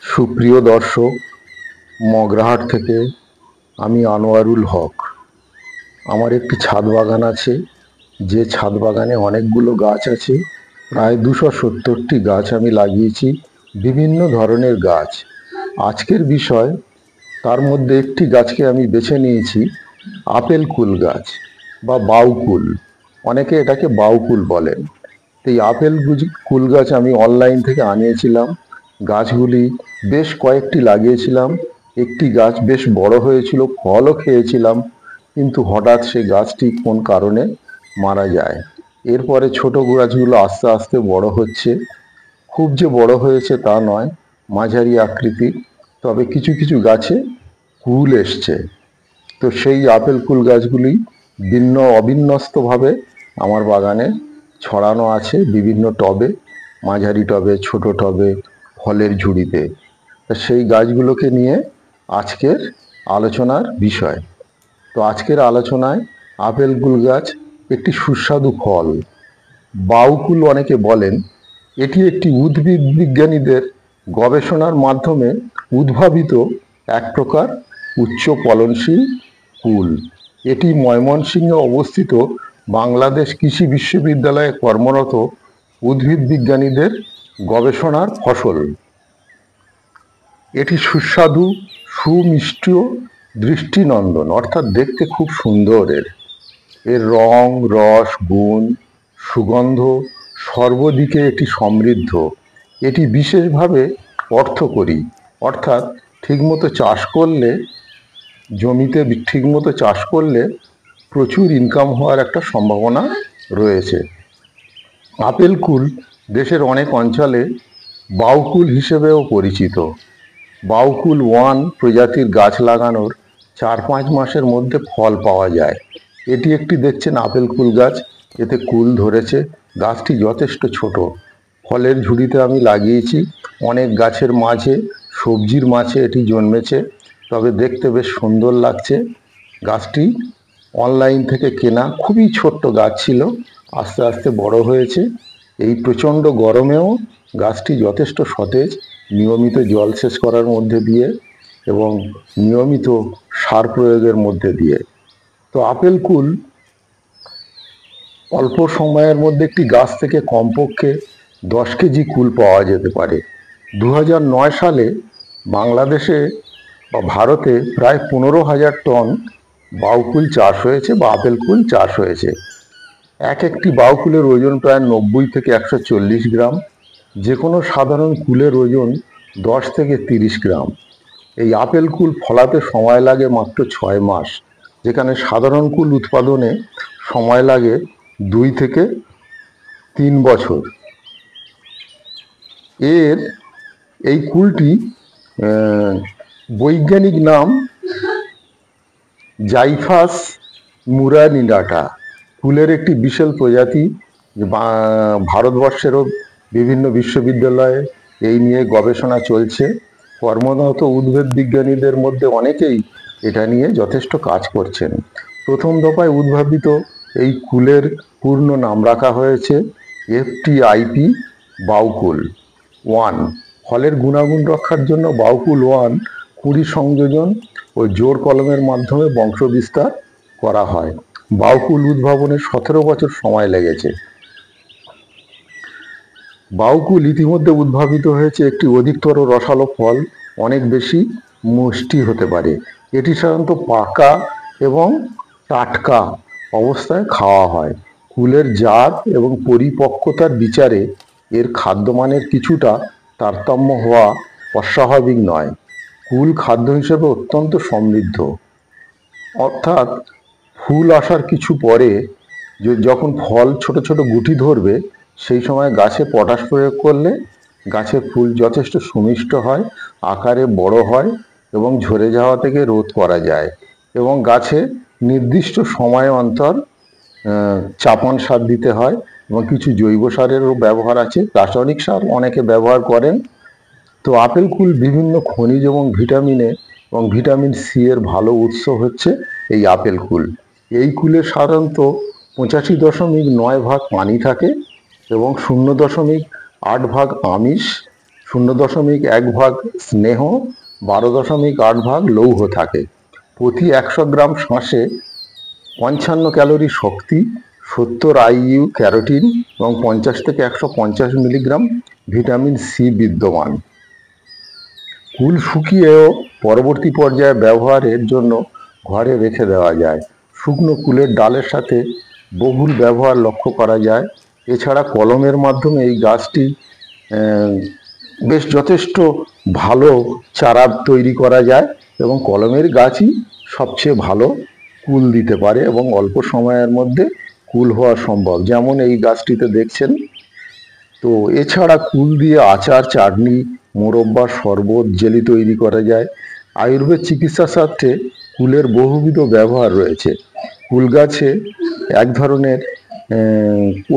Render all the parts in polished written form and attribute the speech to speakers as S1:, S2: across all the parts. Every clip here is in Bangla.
S1: সুপ্রিয় দর্শক, মগরাহাট থেকে আমি আনোয়ারুল হক। আমার একটি ছাদ বাগান আছে, যে ছাদ বাগানে অনেকগুলো গাছ আছে। প্রায় 270টি গাছ আমি লাগিয়েছি, বিভিন্ন ধরনের গাছ। আজকের বিষয়, তার মধ্যে একটি গাছকে আমি বেছে নিয়েছি, আপেল কুল গাছ বা বাউকুল। অনেকে এটাকে বাউকুল বলেন। এই আপেল কুল গাছ আমি অনলাইন থেকে আনিয়েছিলাম। গাছগুলি বেশ কয়েকটি লাগিয়েছিলাম। একটি গাছ বেশ বড় হয়েছিল, ফলও খেয়েছিলাম, কিন্তু হঠাৎ সেই গাছটি কোন কারণে মারা যায়। এরপরে ছোট গাছগুলো আস্তে আস্তে বড় হচ্ছে। খুব যে বড় হয়েছে তা নয়, মাঝারি আকৃতির, তবে কিছু কিছু গাছে কুল এসছে। তো সেই আপেল কুল গাছগুলি অবিন্যস্তভাবে আমার বাগানে ছড়ানো আছে, বিভিন্ন টবে, মাঝারি টবে, ছোট টবে, ফলের ঝুড়িতে। সেই গাছগুলোকে নিয়ে আজকের আলোচনার বিষয়। তো আজকের আলোচনায় আপেল কুল গাছ একটি সুস্বাদু ফল, বাউকুল অনেকে বলেন। এটি একটি উদ্ভিদ বিজ্ঞানীদের গবেষণার মাধ্যমে উদ্ভাবিত এক প্রকার উচ্চ ফলনশীল কুল। এটি ময়মনসিংহে অবস্থিত বাংলাদেশ কৃষি বিশ্ববিদ্যালয়ে কর্মরত উদ্ভিদ বিজ্ঞানীদের গবেষণার ফসল। এটি সুস্বাদু, সুমিষ্ট, দৃষ্টিনন্দন, অর্থাৎ দেখতে খুব সুন্দর। এর রং, রস, গুণ, সুগন্ধ সর্বদিকে এটি সমৃদ্ধ। এটি বিশেষভাবে অর্থকরী, অর্থাৎ ঠিকমতো চাষ করলে, জমিতে ঠিকমতো চাষ করলে প্রচুর ইনকাম হওয়ার একটা সম্ভাবনা রয়েছে। আপেল কুল দেশের অনেক অঞ্চলে বাউকুল হিসেবেও পরিচিত। বাউকুল 1 প্রজাতির গাছ লাগানোর 4-5 মাসের মধ্যে ফল পাওয়া যায়। এটি একটি দেখছেন আপেল কুল গাছ, এতে কুল ধরেছে। গাছটি যথেষ্ট ছোট। ফলের ঝুড়িতে আমি লাগিয়েছি। অনেক গাছের মাঝে, সবজির মাঝে এটি জন্মেছে, তবে দেখতে বেশ সুন্দর লাগছে। গাছটি অনলাইন থেকে কেনা, খুবই ছোট্ট গাছ ছিল, আস্তে আস্তে বড় হয়েছে। এই প্রচণ্ড গরমেও গাছটি যথেষ্ট সতেজ, নিয়মিত জলসেচ করার মধ্যে দিয়ে এবং নিয়মিত সার প্রয়োগের মধ্যে দিয়ে। তো আপেল কুল অল্প সময়ের মধ্যে একটি গাছ থেকে কমপক্ষে 10 কেজি কুল পাওয়া যেতে পারে। 2009 সালে বাংলাদেশে বা ভারতে প্রায় 15,000 টন বাউকুল চাষ হয়েছে বা আপেল কুল চাষ হয়েছে। একটি বাউকুলের ওজন প্রায় 90 থেকে 140 গ্রাম। যে কোনো সাধারণ কুলের ওজন 10 থেকে 30 গ্রাম। এই আপেল কুল ফলাতে সময় লাগে মাত্র 6 মাস, যেখানে সাধারণ কুল উৎপাদনে সময় লাগে 2 থেকে 3 বছর। এই কুলটি বৈজ্ঞানিক নাম জাইফাস মুরানিডাটা। কুলের একটি বিশেষ প্রজাতি। ভারতবর্ষেরও বিভিন্ন বিশ্ববিদ্যালয়ে এই নিয়ে গবেষণা চলছে। কর্মরত উদ্ভিদ বিজ্ঞানীদের মধ্যে অনেকেই এটা নিয়ে যথেষ্ট কাজ করছেন। প্রথম দফায় উদ্ভাবিত এই কুলের পূর্ণ নাম রাখা হয়েছে FTIP বাউকুল 1। ফলের গুণাগুণ রক্ষার জন্য বাউকুল 1 কুঁড়ি সংযোজন ও জোড় কলমের মাধ্যমে বংশবিস্তার করা হয়। বাউকুল উদ্ভাবনে 17 বছর সময় লেগেছে। বাউকুল ইতিমধ্যে উদ্ভাবিত হয়েছে একটি অধিকতর রসালো ফল, অনেক বেশি মিষ্টি হতে পারে। এটি সাধারণত পাকা এবং টাটকা অবস্থায় খাওয়া হয়। কুলের জাত এবং পরিপক্কতার বিচারে এর খাদ্যমানের কিছুটা তারতম্য হওয়া অস্বাভাবিক নয়। কুল খাদ্য হিসেবে অত্যন্ত সমৃদ্ধ, অর্থাৎ ফুল আসার কিছু পরে যখন ফল ছোট ছোট গুটি ধরবে, সেই সময় গাছে পটাশ প্রয়োগ করলে গাছের ফুল যথেষ্ট সুমিষ্ট হয়, আকারে বড় হয় এবং ঝরে যাওয়া থেকে রোধ করা যায়। এবং গাছে নির্দিষ্ট সময় অন্তর চাপান সার দিতে হয় এবং কিছু জৈব সারেরও ব্যবহার আছে। রাসায়নিক সার অনেকে ব্যবহার করেন। তো আপেল কুল বিভিন্ন খনিজ এবং ভিটামিন সি এর ভালো উৎস হচ্ছে এই আপেল কুল। এই কুলে সাধারণত 85.9 ভাগ পানি থাকে এবং 0.8 ভাগ আমিষ 0.1 ভাগ স্নেহ, 12.8 ভাগ লৌহ থাকে। প্রতি 100 গ্রাম শাঁসে 55 ক্যালোরি শক্তি, 70 IU ক্যারোটিন এবং 50 থেকে 150 মিলিগ্রাম ভিটামিন সি বিদ্যমান। কুল শুকিয়েও পরবর্তী পর্যায়ে ব্যবহারের জন্য ঘরে রেখে দেওয়া যায়। শুকনো কুলের ডালের সাথে বহুল ব্যবহার লক্ষ্য করা যায়। এছাড়া কলমের মাধ্যমে এই গাছটি বেশ যথেষ্ট ভালো চারা তৈরি করা যায় এবং কলমের গাছই সবচেয়ে ভালো কুল দিতে পারে এবং অল্প সময়ের মধ্যে কুল হওয়া সম্ভব, যেমন এই গাছটিতে দেখছেন। তো এছাড়া কুল দিয়ে আচার, চাটনি, মোরব্বা, শরবত, জেলি তৈরি করা যায়। আয়ুর্বেদ চিকিৎসা শাস্ত্রে কুলের বহুবিধ ব্যবহার রয়েছে। কুল গাছে এক ধরনের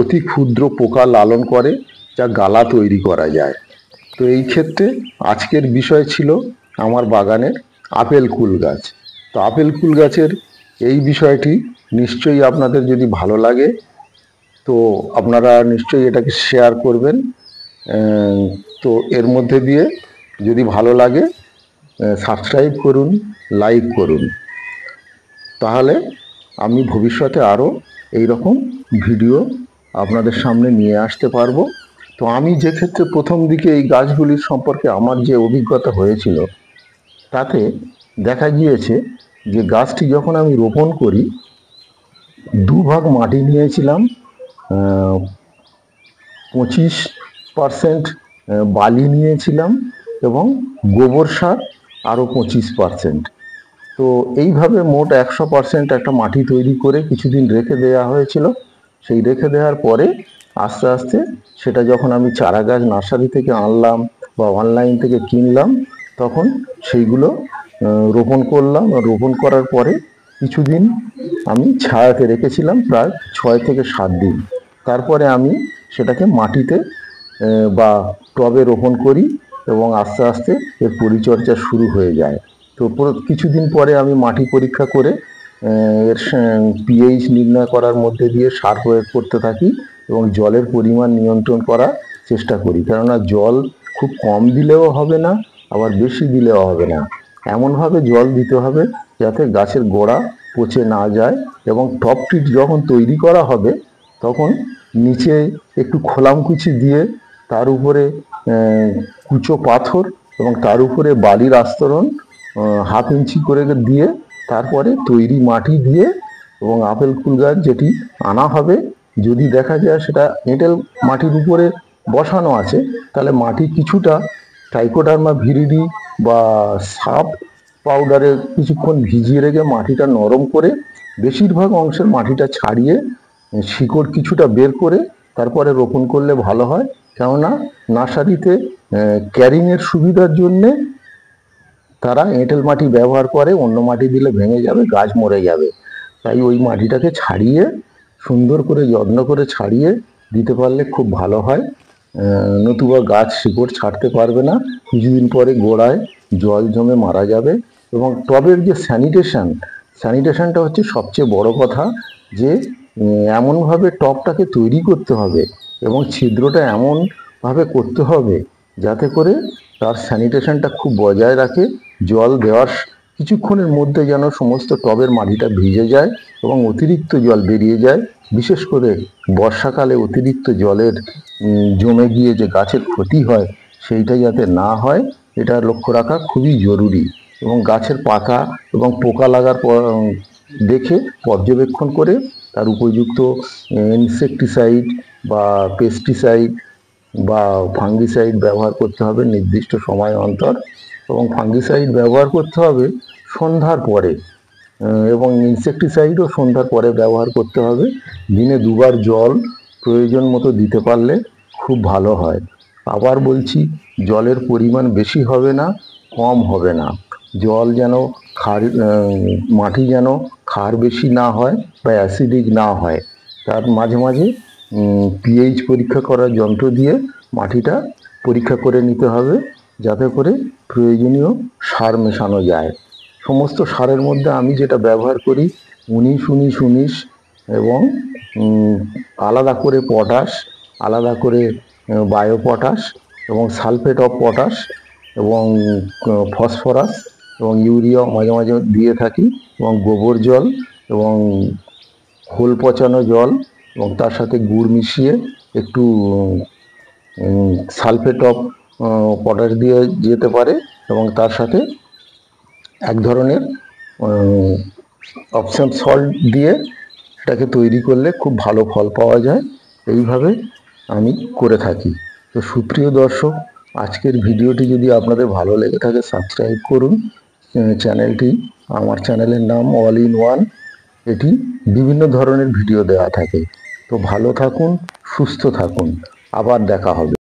S1: অতি ক্ষুদ্র পোকা লালন করে, যা গালা তৈরি করা যায়। তো এই ক্ষেত্রে আজকের বিষয় ছিল আমার বাগানের আপেল কুল গাছ। তো আপেল কুল গাছের এই বিষয়টি নিশ্চয়ই আপনাদের যদি ভালো লাগে তো আপনারা নিশ্চয়ই এটাকে শেয়ার করবেন। তো এর মধ্যে দিয়ে যদি ভালো লাগে সাবস্ক্রাইব করুন, লাইক করুন, তাহলে আমি ভবিষ্যতে আরও এই রকম ভিডিও আপনাদের সামনে নিয়ে আসতে পারবো। তো আমি যে ক্ষেত্রে প্রথম দিকে এই গাছগুলির সম্পর্কে আমার যে অভিজ্ঞতা হয়েছিল, তাতে দেখা গিয়েছে যে গাছটি যখন আমি রোপণ করি, 2 ভাগ মাটি নিয়েছিলাম, 25% বালি নিয়েছিলাম এবং গোবর সার আরও 25%। তো এইভাবে মোট 100% একটা মাটি তৈরি করে কিছুদিন রেখে দেওয়া হয়েছিল। সেই রেখে দেওয়ার পরে আস্তে আস্তে সেটা যখন আমি চারা গাছ নার্সারি থেকে আনলাম বা অনলাইন থেকে কিনলাম, তখন সেইগুলো রোপণ করলাম। রোপণ করার পরে কিছুদিন আমি ছায়াতে রেখেছিলাম, প্রায় 6 থেকে 7 দিন। তারপরে আমি সেটাকে মাটিতে বা টবে রোপণ করি এবং আস্তে আস্তে এর পরিচর্যা শুরু হয়ে যায়। তো কিছুদিন পরে আমি মাটি পরীক্ষা করে এর পিএইচ নির্ণয় করার মধ্যে দিয়ে সার প্রয়োগ করতে থাকি এবং জলের পরিমাণ নিয়ন্ত্রণ করার চেষ্টা করি, কেননা জল খুব কম দিলেও হবে না, আবার বেশি দিলেও হবে না। এমনভাবে জল দিতে হবে যাতে গাছের গোড়া পচে না যায়। এবং টবটি যখন তৈরি করা হবে তখন নিচে একটু খোলামকুচি দিয়ে তার উপরে কুচো পাথর এবং তার উপরে বালির আস্তরণ 1/2 ইঞ্চি করে দিয়ে তারপরে তৈরি মাটি দিয়ে এবং আপেল কুল গাছ যেটি আনা হবে, যদি দেখা যায় সেটা এঁটেল মাটির উপরে বসানো আছে, তাহলে মাটি কিছুটা ট্রাইকোডার্মা ভিরিডি বা সাপ পাউডারে কিছুক্ষণ ভিজিয়ে রেখে মাটিটা নরম করে বেশিরভাগ অংশের মাটিটা ছাড়িয়ে শিকড় কিছুটা বের করে তারপরে রোপণ করলে ভালো হয়। কেননা নার্সারিতে ক্যারিংয়ের সুবিধার জন্যে তারা এঁটেল মাটি ব্যবহার করে, অন্য মাটি দিলে ভেঙে যাবে, গাছ মরে যাবে। তাই ওই মাটিটাকে ছাড়িয়ে সুন্দর করে যত্ন করে ছাড়িয়ে দিতে পারলে খুব ভালো হয়। নতুবা গাছ শিকড় ছাড়তে পারবে না, কিছুদিন পরে গোড়ায় জল জমে মারা যাবে। এবং টবের যে স্যানিটেশনটা হচ্ছে সবচেয়ে বড় কথা, যে এমনভাবে টবটাকে তৈরি করতে হবে এবং ছিদ্রটা এমনভাবে করতে হবে যাতে করে তার স্যানিটেশনটা খুব বজায় রাখে। জল দেওয়ার কিছুক্ষণের মধ্যে যেন সমস্ত টবের মাটিটা ভিজে যায় এবং অতিরিক্ত জল বেরিয়ে যায়। বিশেষ করে বর্ষাকালে অতিরিক্ত জলের জমে গিয়ে যে গাছের ক্ষতি হয়, সেইটা যাতে না হয় এটা লক্ষ্য রাখা খুবই জরুরি। এবং গাছের পাতা এবং পোকা লাগার দেখে পর্যবেক্ষণ করে তার উপযুক্ত ইনসেকটিসাইড বা পেস্টিসাইড বা ফাঙ্গিসাইড ব্যবহার করতে হবে নির্দিষ্ট সময় অন্তর। এবং ফাঙ্গিসাইড ব্যবহার করতে হবে সন্ধ্যার পরে এবং ইনসেকটিসাইডও সন্ধ্যার পরে ব্যবহার করতে হবে। দিনে 2 বার জল প্রয়োজন মতো দিতে পারলে খুব ভালো হয়। আবার বলছি, জলের পরিমাণ বেশি হবে না, কম হবে না। জল যেন মাটি যেন ক্ষার বেশি না হয় বা অ্যাসিডিক না হয়, তার মাঝে মাঝে পিএইচ পরীক্ষা করার যন্ত্র দিয়ে মাটিটা পরীক্ষা করে নিতে হবে, যাতে করে প্রয়োজনীয় সার মেশানো যায়। সমস্ত সারের মধ্যে আমি যেটা ব্যবহার করি 19-19-19 এবং আলাদা করে পটাশ, আলাদা করে বায়ো পটাশ এবং সালফেট অফ পটাশ এবং ফসফরাস এবং ইউরিয়া মাঝে মাঝে দিয়ে থাকি, এবং গোবর জল এবং খোল পচানো জল এবং তার সাথে গুড় মিশিয়ে একটু সালফেট অফ পটাশ দিয়ে যেতে পারে, এবং তার সাথে এক ধরনের অপশন সল্ট দিয়ে এটাকে তৈরি করলে খুব ভালো ফল পাওয়া যায়। এইভাবে আমি করে থাকি। তো সুপ্রিয় দর্শক, আজকের ভিডিওটি যদি আপনাদের ভালো লেগে থাকে সাবস্ক্রাইব করুন চ্যানেলটি। আমার চ্যানেলের নাম অল ইন ওয়ান। এটি বিভিন্ন ধরনের ভিডিও দেওয়া থাকে। তো ভালো থাকুন, সুস্থ থাকুন, আবার দেখা হবে।